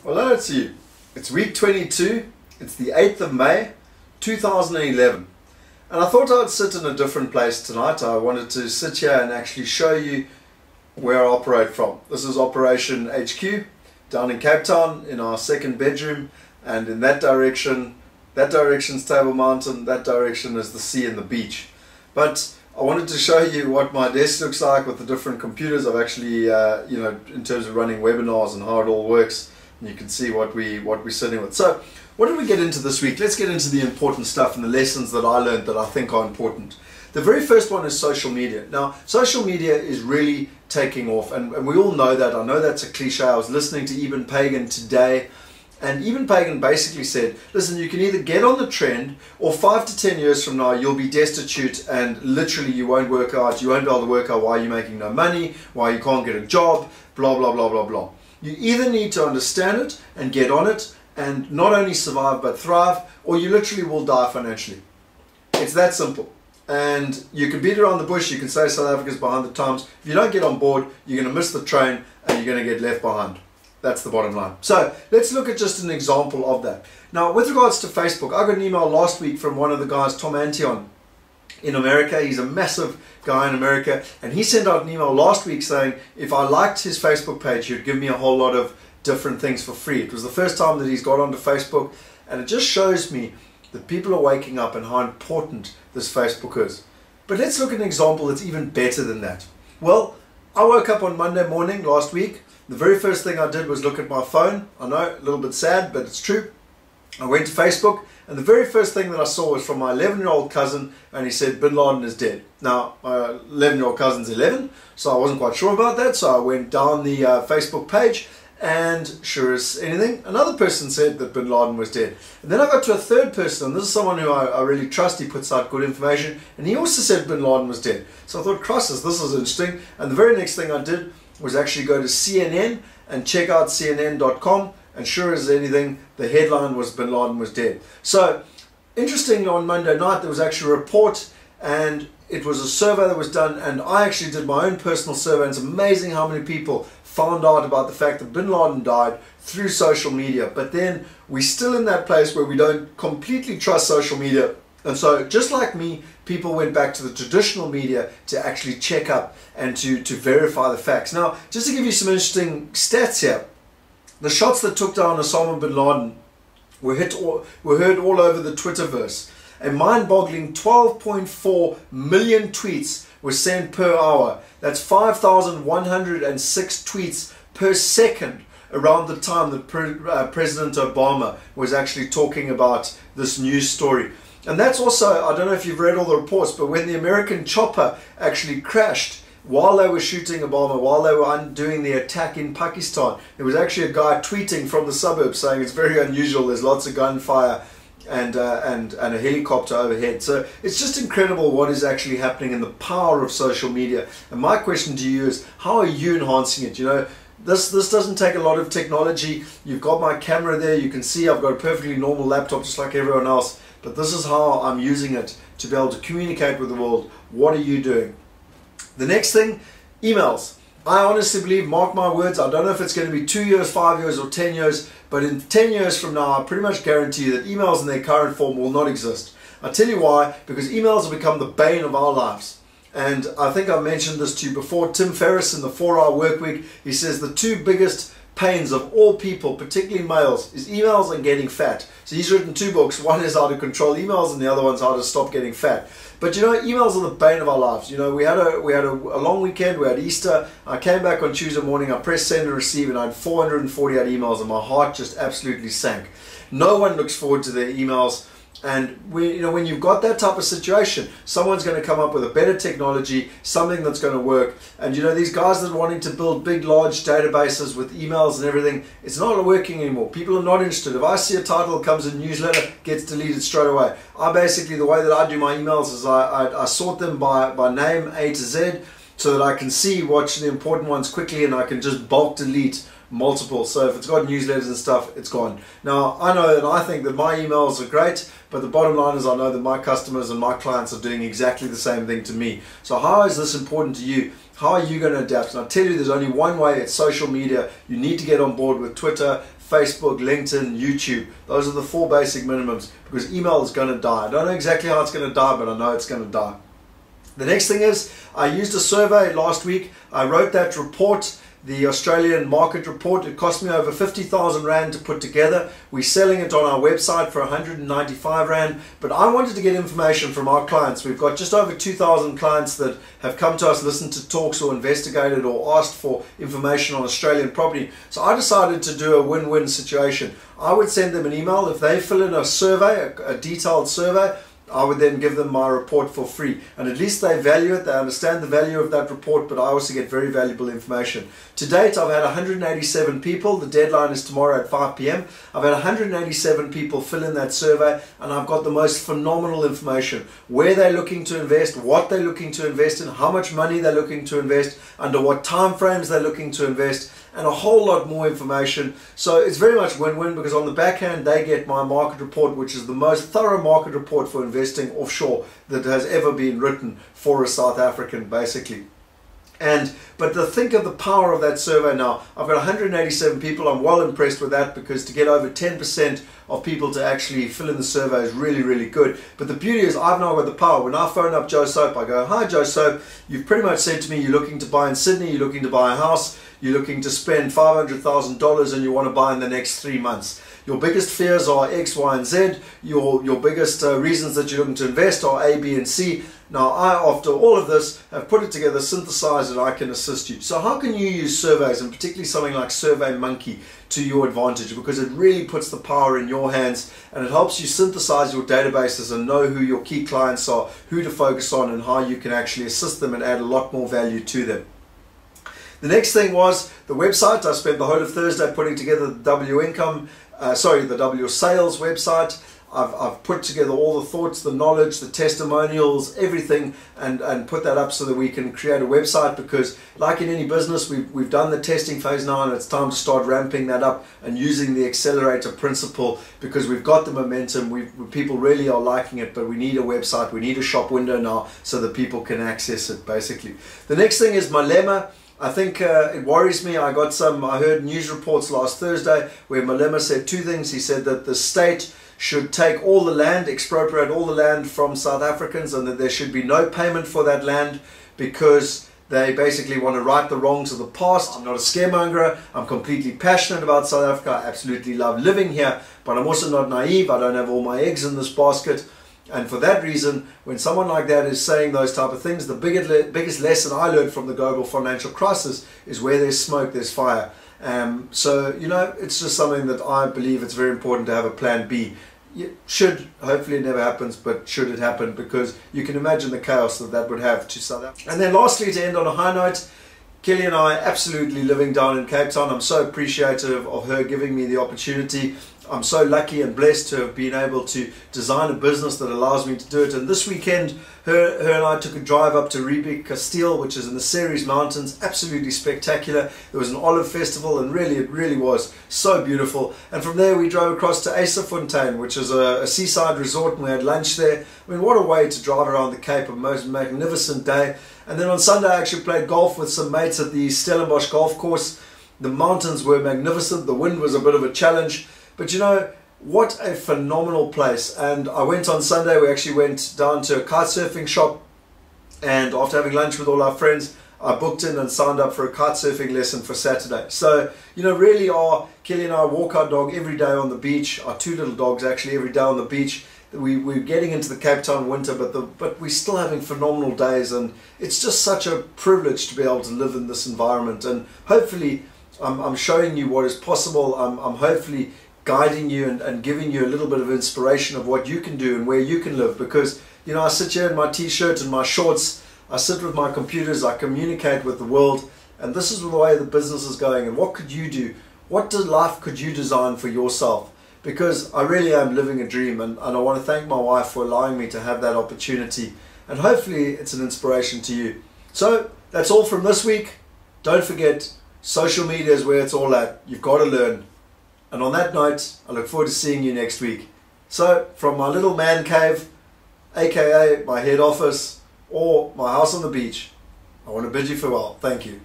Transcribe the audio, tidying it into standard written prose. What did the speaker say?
Well, hello to you. It's week 22. It's the 8th of May, 2011. And I thought I'd sit in a different place tonight. I wanted to sit here and actually show you where I operate from. This is Operation HQ down in Cape Town in our second bedroom. And in that direction's Table Mountain, that direction is the sea and the beach. But I wanted to show you what my desk looks like with the different computers. I've actually, in terms of running webinars and how it all works, and you can see what we're sitting with. So, what did we get into this week? Let's get into the important stuff and the lessons that I learned that I think are important. The very first one is social media. Now, social media is really taking off, and we all know that. I know that's a cliche. I was listening to Eben Pagan today, and Eben Pagan basically said, listen, you can either get on the trend, or 5 to 10 years from now, you'll be destitute and literally you won't work out. You won't be able to work out why you're making no money, why you can't get a job, blah, blah, blah, blah, blah. You either need to understand it and get on it and not only survive but thrive, or you literally will die financially. It's that simple. And you can beat around the bush, you can say South Africa's behind the times. If you don't get on board, you're going to miss the train and you're going to get left behind. That's the bottom line. So let's look at just an example of that. Now, with regards to Facebook, I got an email last week from one of the guys, Tom Antion, in America. He's a massive guy in America, and he sent out an email last week saying if I liked his Facebook page, he'd give me a whole lot of different things for free. It was the first time that he's got onto Facebook, and it just shows me that people are waking up and how important this Facebook is. But let's look at an example that's even better than that. Well, I woke up on Monday morning last week. The very first thing I did was look at my phone. I know, a little bit sad, but it's true. I went to Facebook, and the very first thing that I saw was from my 11-year-old cousin, and he said, Bin Laden is dead. Now, my 11-year-old cousin's 11, so I wasn't quite sure about that, so I went down the Facebook page, and sure as anything, another person said that Bin Laden was dead. And then I got to a third person, and this is someone who I really trust. He puts out good information, and he also said Bin Laden was dead. So I thought, crosses, this is interesting. And the very next thing I did was actually go to CNN and check out CNN.com, and sure as anything, the headline was Bin Laden was dead. So, interestingly, on Monday night, there was actually a report, and it was a survey that was done, and I actually did my own personal survey, and it's amazing how many people found out about the fact that Bin Laden died through social media. But then we're still in that place where we don't completely trust social media. And so, just like me, people went back to the traditional media to actually check up and to verify the facts. Now, just to give you some interesting stats here, the shots that took down Osama bin Laden were heard all over the Twitterverse. A mind-boggling 12.4 million tweets were sent per hour. That's 5,106 tweets per second around the time that President Obama was actually talking about this news story. And that's also, I don't know if you've read all the reports, but when the American chopper actually crashed while they were shooting Obama, while they were doing the attack in Pakistan, there was actually a guy tweeting from the suburbs saying it's very unusual, there's lots of gunfire and a helicopter overhead. So it's just incredible what is actually happening in the power of social media. And my question to you is, how are you enhancing it? You know, this doesn't take a lot of technology. You've got my camera there, you can see I've got a perfectly normal laptop just like everyone else, but this is how I'm using it to be able to communicate with the world. What are you doing? The next thing, emails. I honestly believe, mark my words, I don't know if it's going to be 2 years, 5 years or 10 years, but in 10 years from now, I pretty much guarantee you that emails in their current form will not exist. I'll tell you why, because emails have become the bane of our lives. And I think I mentioned this to you before. Tim Ferriss in the 4-Hour Workweek, he says the two biggest pains of all people, particularly males, is emails and getting fat. So he's written 2 books. One is how to control emails, and the other one's how to stop getting fat. But you know, emails are the bane of our lives. You know, we had a long weekend. We had Easter. I came back on Tuesday morning. I pressed send and receive, and I had 448 emails, and my heart just absolutely sank. No one looks forward to their emails. And when you've got that type of situation, someone's going to come up with a better technology, something that's going to work. And these guys that are wanting to build big, large databases with emails and everything, it's not working anymore. People are not interested. If I see a title that comes in a newsletter, gets deleted straight away. The way that I do my emails is I sort them by name, A to Z, so that I can see watch the important ones quickly, and I can just bulk delete multiple. So if it's got newsletters and stuff, it's gone. Now, I know that I think that my emails are great, but the bottom line is I know that my customers and my clients are doing exactly the same thing to me. So how is this important to you? How are you going to adapt? And I tell you, there's only one way. It's social media. You need to get on board with Twitter, Facebook, LinkedIn, YouTube. Those are the 4 basic minimums, because email is going to die. I don't know exactly how it's going to die, but I know it's going to die. The next thing is, I used a survey last week. I wrote that report, the Australian market report. It cost me over 50,000 Rand to put together. We're selling it on our website for 195 Rand, but I wanted to get information from our clients. We've got just over 2,000 clients that have come to us, listened to talks or investigated or asked for information on Australian property. So I decided to do a win-win situation. I would send them an email. If they fill in a survey, a detailed survey, I would then give them my report for free, and at least they value it, they understand the value of that report, but I also get very valuable information. To date, I've had 187 people. The deadline is tomorrow at 5 p.m. I've had 187 people fill in that survey, and I've got the most phenomenal information. Where they're looking to invest, what they're looking to invest in, how much money they're looking to invest, under what time frames they're looking to invest, and a whole lot more information. So it's very much win-win, because on the backhand they get my market report, which is the most thorough market report for investing offshore that has ever been written for a South African, basically. But think of the power of that survey now. I've got 187 people. I'm well impressed with that, because to get over 10% of people to actually fill in the survey is really, really good. But the beauty is, I've now got the power. When I phone up Joe Soap, I go, "Hi Joe Soap, you've pretty much said to me you're looking to buy in Sydney, you're looking to buy a house, you're looking to spend $500,000 and you want to buy in the next 3 months. Your biggest fears are X, Y, and Z. Your biggest reasons that you're looking to invest are A, B, and C. Now, after all of this, have put it together, synthesized it, I can assist you." So how can you use surveys, and particularly something like SurveyMonkey, to your advantage? Because it really puts the power in your hands, and it helps you synthesize your databases and know who your key clients are, who to focus on, and how you can actually assist them and add a lot more value to them. The next thing was the website. I spent the whole of Thursday putting together the the W Sales website. I've put together all the thoughts, the knowledge, the testimonials, everything, and put that up so that we can create a website, because like in any business, we've done the testing phase now, and it's time to start ramping that up and using the accelerator principle, because we've got the momentum. People really are liking it, but we need a website, we need a shop window now so that people can access it, basically. The next thing is Malema. I think it worries me. I heard news reports last Thursday where Malema said 2 things. He said that the state should take all the land, expropriate all the land from South Africans, and that there should be no payment for that land, because they basically want to right the wrongs of the past. I'm not a scaremonger. I'm completely passionate about South Africa. I absolutely love living here, but I'm also not naive. I don't have all my eggs in this basket. And for that reason, when someone like that is saying those type of things, the biggest lesson I learned from the global financial crisis is, where there's smoke, there's fire. So, it's just something that I believe it's very important to have a plan B. Hopefully it never happens, but should it happen, because you can imagine the chaos that would have to South Africa. And then lastly, to end on a high note, Kelly and I are absolutely living down in Cape Town. I'm so appreciative of her giving me the opportunity. I'm so lucky and blessed to have been able to design a business that allows me to do it. And this weekend, her and I took a drive up to Riebeek Kasteel, which is in the Ceres Mountains. Absolutely spectacular. There was an olive festival, and it really was so beautiful. And from there, we drove across to Fontaine, which is a seaside resort, and we had lunch there. I mean, what a way to drive around the Cape, a most magnificent day. And then on Sunday, I actually played golf with some mates at the Stellenbosch golf course. The mountains were magnificent. The wind was a bit of a challenge. But what a phenomenal place. And I went on Sunday, we actually went down to a kite surfing shop, and after having lunch with all our friends, I booked in and signed up for a kite surfing lesson for Saturday. So, really Kelly and I walk our dog every day on the beach, our 2 little dogs actually, every day on the beach. We're getting into the Cape Town winter, but we're still having phenomenal days, and it's just such a privilege to be able to live in this environment. And hopefully I'm showing you what is possible. I'm hopefully guiding you and giving you a little bit of inspiration of what you can do and where you can live, because I sit here in my t-shirt and my shorts, I sit with my computers, I communicate with the world, and this is the way the business is going. And what could you do? What life could you design for yourself? Because I really am living a dream, and I want to thank my wife for allowing me to have that opportunity, and hopefully it's an inspiration to you. So that's all from this week. Don't forget, social media is where it's all at. You've got to learn. And on that note, I look forward to seeing you next week. So, from my little man cave, aka my head office, or my house on the beach, I want to bid you farewell. Thank you.